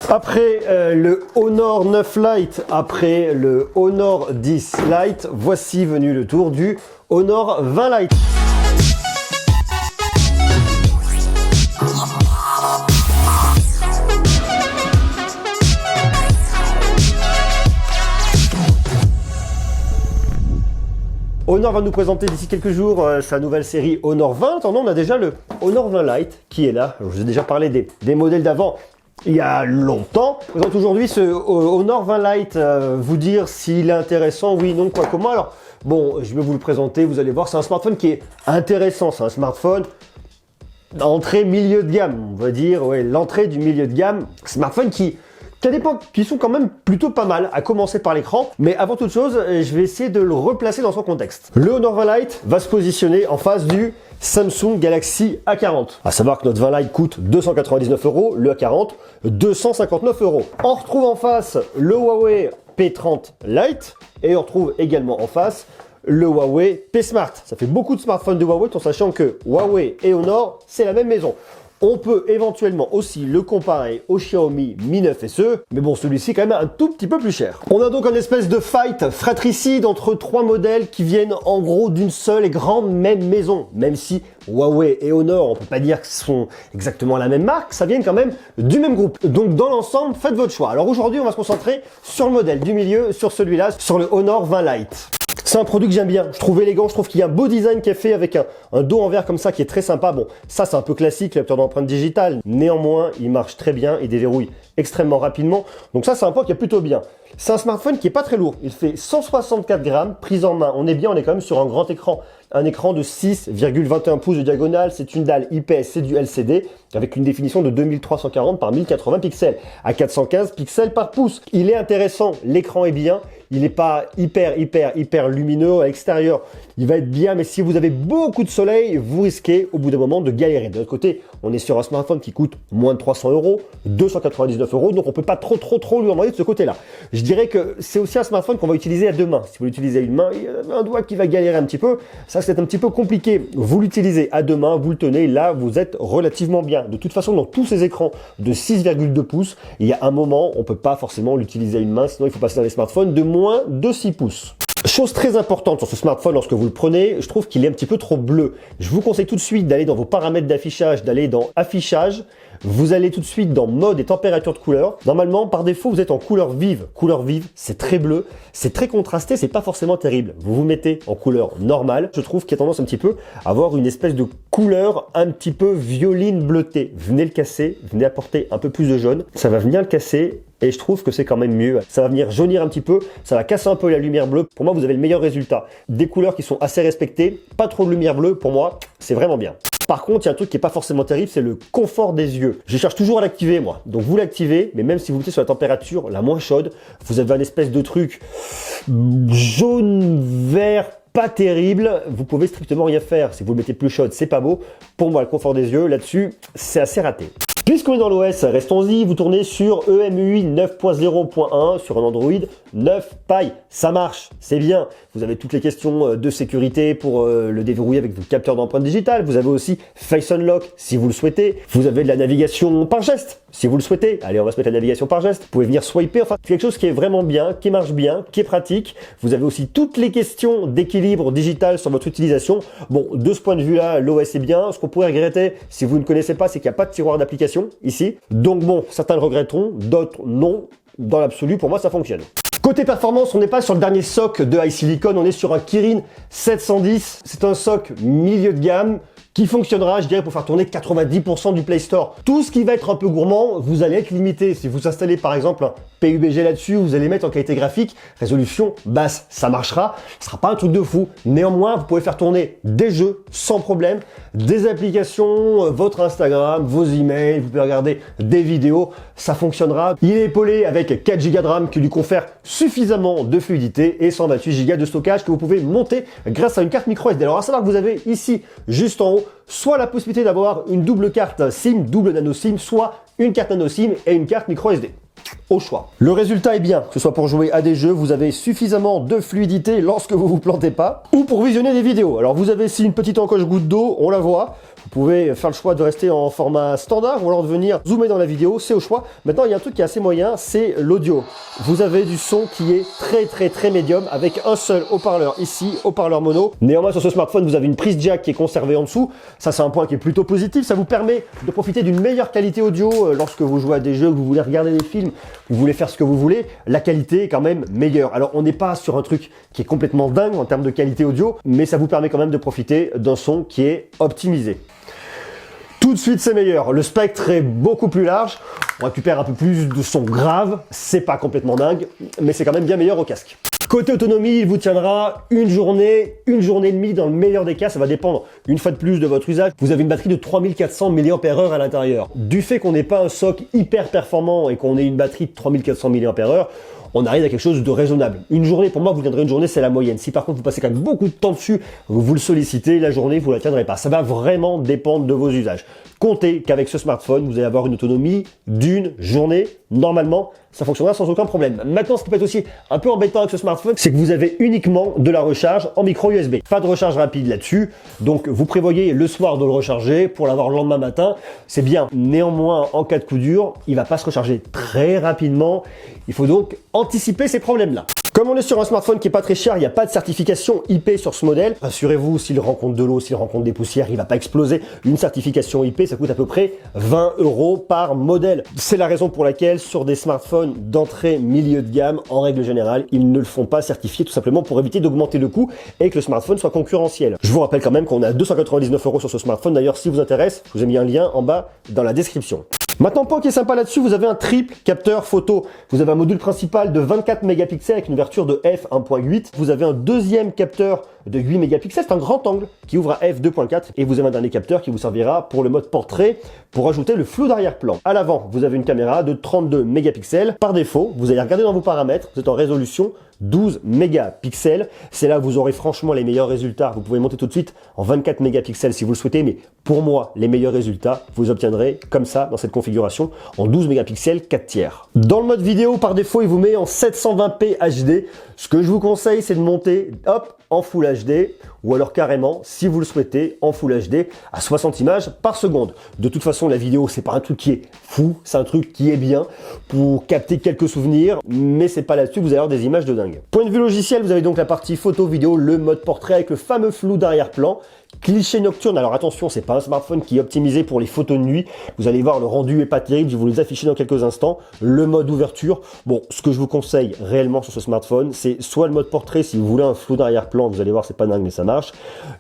Après le Honor 9 Lite, après le Honor 10 Lite, voici venu le tour du Honor 20 Lite. Honor va nous présenter d'ici quelques jours sa nouvelle série Honor 20. En attendant, on a déjà le Honor 20 Lite qui est là. Je vous ai déjà parlé des modèles d'avant il y a longtemps. Je présente aujourd'hui ce Honor 20 Lite, vous dire s'il est intéressant, oui, non, quoi, comment. Alors, bon, je vais vous le présenter, vous allez voir, c'est un smartphone qui est intéressant. C'est un smartphone d'entrée milieu de gamme, on va dire, ouais, l'entrée du milieu de gamme. Smartphone qui dépend, qui sont quand même plutôt pas mal, à commencer par l'écran. Mais avant toute chose, je vais essayer de le replacer dans son contexte. Le Honor 20 Lite va se positionner en face du Samsung Galaxy A40. À savoir que notre 20 Lite coûte 299 €, le A40 259 €. On retrouve en face le Huawei P30 Lite et on retrouve également en face le Huawei P Smart. Ça fait beaucoup de smartphones de Huawei, en sachant que Huawei et Honor, c'est la même maison. On peut éventuellement aussi le comparer au Xiaomi Mi 9 SE, mais bon, celui-ci est quand même un tout petit peu plus cher. On a donc une espèce de fight fratricide entre trois modèles qui viennent en gros d'une seule et grande même maison. Même si Huawei et Honor, on peut pas dire que ce sont exactement la même marque, ça vient quand même du même groupe. Donc dans l'ensemble, faites votre choix. Alors aujourd'hui, on va se concentrer sur le modèle du milieu, sur celui-là, sur le Honor 20 Lite. C'est un produit que j'aime bien, je trouve élégant, je trouve qu'il y a un beau design qui est fait avec un dos en verre comme ça qui est très sympa. Bon, ça c'est un peu classique, le lecteur d'empreinte digitale. Néanmoins, il marche très bien, il déverrouille extrêmement rapidement. Donc ça c'est un point qui est plutôt bien. C'est un smartphone qui est pas très lourd, il fait 164 grammes, prise en main. On est bien, on est quand même sur un grand écran. Un écran de 6,21 pouces de diagonale, c'est une dalle IPS, c'est du LCD, avec une définition de 2340 par 1080 pixels, à 415 pixels par pouce. Il est intéressant, l'écran est bien, il n'est pas hyper lumineux à l'extérieur. Il va être bien, mais si vous avez beaucoup de soleil, vous risquez au bout d'un moment de galérer. De l'autre côté, on est sur un smartphone qui coûte moins de 300 €, 299 €, donc on peut pas trop lui en demander de ce côté-là. Je dirais que c'est aussi un smartphone qu'on va utiliser à deux mains. Si vous l'utilisez à une main, il y a un doigt qui va galérer un petit peu. Ça, c'est un petit peu compliqué. Vous l'utilisez à deux mains, vous le tenez, là, vous êtes relativement bien. De toute façon, dans tous ces écrans de 6,2 pouces, il y a un moment, on peut pas forcément l'utiliser à une main, sinon il faut passer dans les smartphones de moins de 6 pouces. Chose très importante sur ce smartphone lorsque vous le prenez, je trouve qu'il est un petit peu trop bleu. Je vous conseille tout de suite d'aller dans vos paramètres d'affichage, d'aller dans affichage. Vous allez tout de suite dans mode et température de couleur. Normalement, par défaut, vous êtes en couleur vive. Couleur vive, c'est très bleu, c'est très contrasté, c'est pas forcément terrible. Vous vous mettez en couleur normale. Je trouve qu'il y a tendance un petit peu à avoir une espèce de couleur un petit peu violine bleutée. Venez le casser, venez apporter un peu plus de jaune. Ça va venir le casser. Et je trouve que c'est quand même mieux. Ça va venir jaunir un petit peu, ça va casser un peu la lumière bleue. Pour moi, vous avez le meilleur résultat. Des couleurs qui sont assez respectées, pas trop de lumière bleue, pour moi, c'est vraiment bien. Par contre, il y a un truc qui est pas forcément terrible, c'est le confort des yeux. Je cherche toujours à l'activer, moi. Donc vous l'activez, mais même si vous mettez sur la température la moins chaude, vous avez un espèce de truc jaune, vert, pas terrible. Vous pouvez strictement rien faire. Si vous le mettez plus chaude, c'est pas beau. Pour moi, le confort des yeux, là-dessus, c'est assez raté. Puisqu'on est dans l'OS, restons-y, vous tournez sur EMUI 9.0.1 sur un Android 9 Pie. Ça marche, c'est bien. Vous avez toutes les questions de sécurité pour le déverrouiller avec votre capteur d'empreinte digitale. Vous avez aussi Face Unlock si vous le souhaitez. Vous avez de la navigation par geste si vous le souhaitez. Allez, on va se mettre la navigation par geste. Vous pouvez venir swiper. Enfin, quelque chose qui est vraiment bien, qui marche bien, qui est pratique. Vous avez aussi toutes les questions d'équilibre digital sur votre utilisation. Bon, de ce point de vue-là, l'OS est bien. Ce qu'on pourrait regretter, si vous ne connaissez pas, c'est qu'il n'y a pas de tiroir d'application ici. Donc bon, certains le regretteront, d'autres non. Dans l'absolu, pour moi, ça fonctionne. Côté performance, on n'est pas sur le dernier SoC de HiSilicon, on est sur un Kirin 710. C'est un SoC milieu de gamme qui fonctionnera, je dirais, pour faire tourner 90% du Play Store. Tout ce qui va être un peu gourmand, vous allez être limité. Si vous installez par exemple un PUBG là-dessus, vous allez mettre en qualité graphique, résolution basse, ça marchera. Ce sera pas un truc de fou. Néanmoins, vous pouvez faire tourner des jeux sans problème, des applications, votre Instagram, vos emails, vous pouvez regarder des vidéos, ça fonctionnera. Il est épaulé avec 4 Go de RAM qui lui confère suffisamment de fluidité et 128 Go de stockage que vous pouvez monter grâce à une carte micro SD. Alors à savoir que vous avez ici, juste en haut, soit la possibilité d'avoir une double carte SIM, double nano SIM, soit une carte nano SIM et une carte micro SD. Au choix. Le résultat est bien, que ce soit pour jouer à des jeux, vous avez suffisamment de fluidité lorsque vous vous plantez pas, ou pour visionner des vidéos. Alors vous avez ici une petite encoche goutte d'eau, on la voit. Vous pouvez faire le choix de rester en format standard ou alors de venir zoomer dans la vidéo, c'est au choix. Maintenant, il y a un truc qui est assez moyen, c'est l'audio. Vous avez du son qui est très médium avec un seul haut-parleur ici, haut-parleur mono. Néanmoins, sur ce smartphone, vous avez une prise jack qui est conservée en dessous. Ça, c'est un point qui est plutôt positif. Ça vous permet de profiter d'une meilleure qualité audio lorsque vous jouez à des jeux, que vous voulez regarder des films, vous voulez faire ce que vous voulez. La qualité est quand même meilleure. Alors, on n'est pas sur un truc qui est complètement dingue en termes de qualité audio, mais ça vous permet quand même de profiter d'un son qui est optimisé. Tout de suite, c'est meilleur. Le spectre est beaucoup plus large. On récupère un peu plus de son grave. C'est pas complètement dingue, mais c'est quand même bien meilleur au casque. Côté autonomie, il vous tiendra une journée et demie dans le meilleur des cas. Ça va dépendre une fois de plus de votre usage. Vous avez une batterie de 3400 mAh à l'intérieur. Du fait qu'on n'ait pas un soc hyper performant et qu'on ait une batterie de 3400 mAh, on arrive à quelque chose de raisonnable. Une journée, pour moi, vous tiendrez une journée, c'est la moyenne. Si par contre vous passez quand même beaucoup de temps dessus, vous le sollicitez, la journée, vous la tiendrez pas. Ça va vraiment dépendre de vos usages. Comptez qu'avec ce smartphone, vous allez avoir une autonomie d'une journée. Normalement, ça fonctionnera sans aucun problème. Maintenant, ce qui peut être aussi un peu embêtant avec ce smartphone, c'est que vous avez uniquement de la recharge en micro USB. Pas de recharge rapide là-dessus. Donc, vous prévoyez le soir de le recharger pour l'avoir le lendemain matin. C'est bien. Néanmoins, en cas de coup dur, il va pas se recharger très rapidement. Il faut donc anticiper ces problèmes-là. Comme on est sur un smartphone qui est pas très cher, il n'y a pas de certification IP sur ce modèle. Rassurez-vous, s'il rencontre de l'eau, s'il rencontre des poussières, il va pas exploser. Une certification IP, ça coûte à peu près 20 € par modèle. C'est la raison pour laquelle sur des smartphones d'entrée milieu de gamme, en règle générale, ils ne le font pas certifier tout simplement pour éviter d'augmenter le coût et que le smartphone soit concurrentiel. Je vous rappelle quand même qu'on a 299 € sur ce smartphone. D'ailleurs, si vous intéresse, je vous ai mis un lien en bas dans la description. Maintenant, point qui est sympa là-dessus, vous avez un triple capteur photo. Vous avez un module principal de 24 mégapixels avec une ouverture de f1.8. Vous avez un deuxième capteur de 8 mégapixels, c'est un grand angle qui ouvre à f2.4 et vous avez un dernier capteur qui vous servira pour le mode portrait pour ajouter le flou d'arrière-plan. À l'avant, vous avez une caméra de 32 mégapixels. Par défaut, vous allez regarder dans vos paramètres, vous êtes en résolution 12 mégapixels. C'est là où vous aurez franchement les meilleurs résultats. Vous pouvez monter tout de suite en 24 mégapixels si vous le souhaitez, mais pour moi, les meilleurs résultats, vous obtiendrez comme ça dans cette configuration en 12 mégapixels 4 tiers. Dans le mode vidéo, par défaut, il vous met en 720p HD. Ce que je vous conseille, c'est de monter, hop, en Full HD ou alors carrément, si vous le souhaitez, en Full HD à 60 images par seconde. De toute façon, la vidéo, c'est pas un truc qui est fou, c'est un truc qui est bien pour capter quelques souvenirs, mais c'est pas là-dessus que vous allez avoir des images de dingue. Point de vue logiciel, vous avez donc la partie photo, vidéo, le mode portrait avec le fameux flou d'arrière-plan. Cliché nocturne, alors attention, c'est pas un smartphone qui est optimisé pour les photos de nuit. Vous allez voir, le rendu est pas terrible, je vais vous les afficher dans quelques instants. Le mode ouverture, bon, ce que je vous conseille réellement sur ce smartphone, c'est soit le mode portrait, si vous voulez un flou d'arrière-plan, vous allez voir, c'est pas dingue, mais ça marche.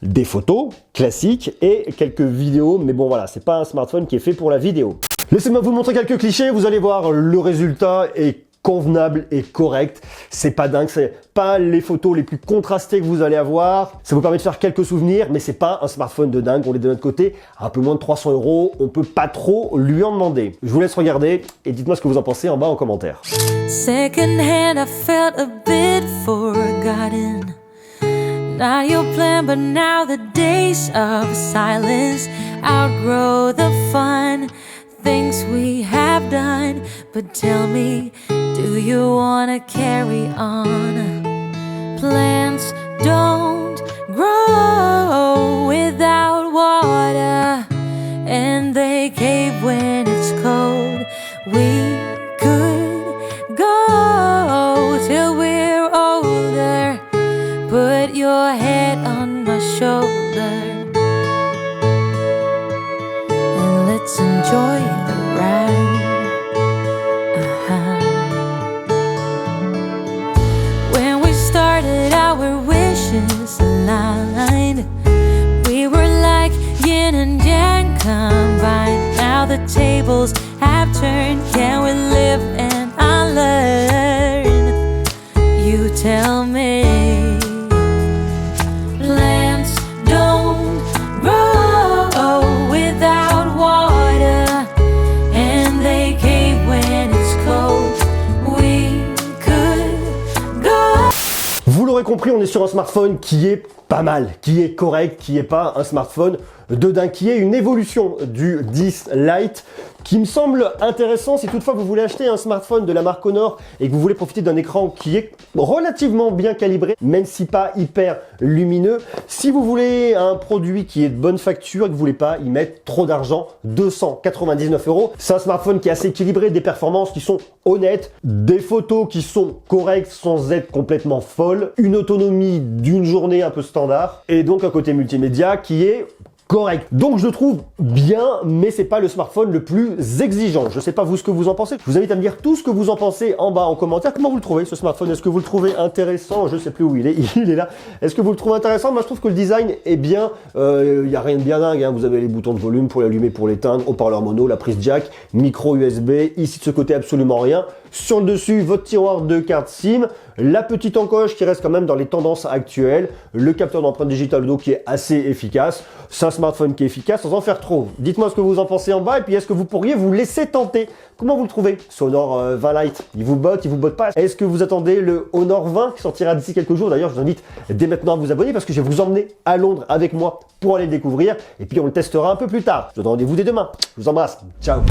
Des photos classiques et quelques vidéos, mais bon voilà, c'est pas un smartphone qui est fait pour la vidéo. Laissez-moi vous montrer quelques clichés, vous allez voir, le résultat est convenable et correct. C'est pas dingue, c'est pas les photos les plus contrastées que vous allez avoir. Ça vous permet de faire quelques souvenirs, mais c'est pas un smartphone de dingue. On est de notre côté à un peu moins de 300 €. On peut pas trop lui en demander. Je vous laisse regarder et dites-moi ce que vous en pensez en bas en commentaire. Second hand, I felt a bit forgotten. Not your plan, but now the days of silence outgrow the fun. Things we have done, but tell me, do you wanna carry on? Plants don't grow without water, and they cave when it's cold. We could go till we're older. Put your head on my shoulder, and let's enjoy the ride. When we started, our wishes aligned. We were like yin and yang combined. Now the tables have turned. Can we live and unlearn? You tell me. Plants don't grow without water, and they cave when it's cold. We could go. Vous l'aurez compris, on est sur un smartphone qui est pas mal, qui est correct, qui est pas un smartphone de dingue, qui est une évolution du 10 Lite, qui me semble intéressant si toutefois vous voulez acheter un smartphone de la marque Honor et que vous voulez profiter d'un écran qui est relativement bien calibré, même si pas hyper lumineux. Si vous voulez un produit qui est de bonne facture et que vous voulez pas y mettre trop d'argent, 299 €. C'est un smartphone qui est assez équilibré, des performances qui sont honnêtes, des photos qui sont correctes sans être complètement folles, une autonomie d'une journée un peu standard et donc un côté multimédia qui est correct. Donc je le trouve bien, mais c'est pas le smartphone le plus exigeant. Je sais pas vous ce que vous en pensez. Je vous invite à me dire tout ce que vous en pensez en bas en commentaire. Comment vous le trouvez ce smartphone? Est-ce que vous le trouvez intéressant? Je sais plus où il est. Il est là. Est-ce que vous le trouvez intéressant? Moi je trouve que le design est bien. Il y a rien de bien dingue. Hein. Vous avez les boutons de volume pour l'allumer, pour l'éteindre, haut-parleur mono, la prise jack, micro USB. Ici de ce côté absolument rien. Sur le dessus, votre tiroir de carte SIM, la petite encoche qui reste quand même dans les tendances actuelles, le capteur d'empreinte digitale au dos qui est assez efficace. C'est un smartphone qui est efficace sans en faire trop. Dites-moi ce que vous en pensez en bas et puis est-ce que vous pourriez vous laisser tenter? Comment vous le trouvez ce Honor 20 Lite? Il vous botte pas? Est-ce que vous attendez le Honor 20 qui sortira d'ici quelques jours? D'ailleurs, je vous invite dès maintenant à vous abonner parce que je vais vous emmener à Londres avec moi pour aller le découvrir et puis on le testera un peu plus tard. Je vous donne rendez-vous dès demain. Je vous embrasse. Ciao.